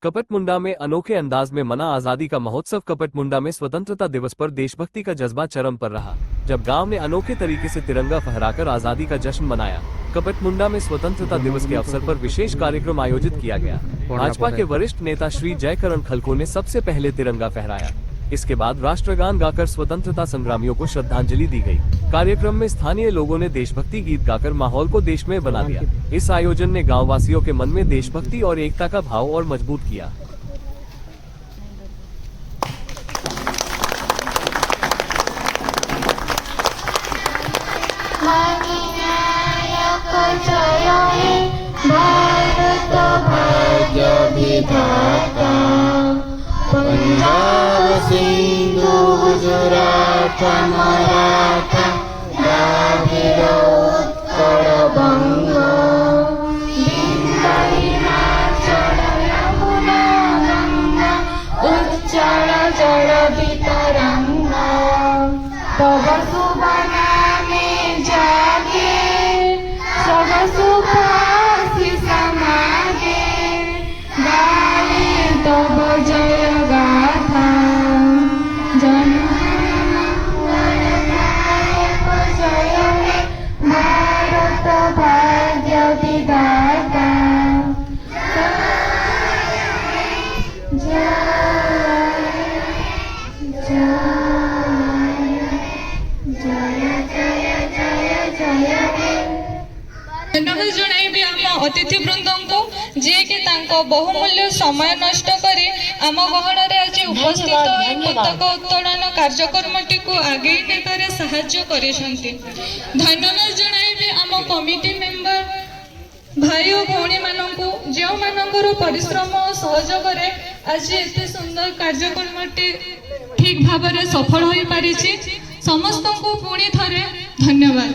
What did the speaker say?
कपटमुंडा में अनोखे अंदाज में मना आजादी का महोत्सव। कपटमुंडा में स्वतंत्रता दिवस पर देशभक्ति का जज्बा चरम पर रहा, जब गांव ने अनोखे तरीके से तिरंगा फहराकर आजादी का जश्न मनाया। कपटमुंडा में स्वतंत्रता दिवस के अवसर पर विशेष कार्यक्रम आयोजित किया गया। भाजपा के वरिष्ठ नेता श्री जयकरण खलको ने सबसे पहले तिरंगा फहराया। इसके बाद राष्ट्रगान गाकर स्वतंत्रता संग्रामियों को श्रद्धांजलि दी गई। कार्यक्रम में स्थानीय लोगों ने देशभक्ति गीत गाकर माहौल को देशमय बना दिया। इस आयोजन ने गांव वासियों के मन में देशभक्ति और एकता का भाव और मजबूत किया। पंजाब सिंधु गुजरात मराठा द्राविड़ उत्कल बंग हिमाचल यमुना गंगा उच्चल जल वितरंगा तव शुभ नामे जागे सब सुखाशिष मागे गाये तव जय गाथा जन जय हे भारत भाग्य विधाता जय धन्यवाद जणाइबी आम अतिथि वृंद को जी कि बहुमूल्य समय नष्ट करी आम गहन आज उपस्थित पताका उत्तोलन कार्यक्रमटी को आगे नेबारे साहाय्य करिसंती। धन्यवाद जणाइबी आम कमिटी मेंबर भाई और भौणी मानकू जो मानकर परिश्रम और सहयोग आज एते सुंदर कार्यक्रमटी ठीक भाव सफल हो पारिछि। समस्त को पुणी थरे धन्यवाद।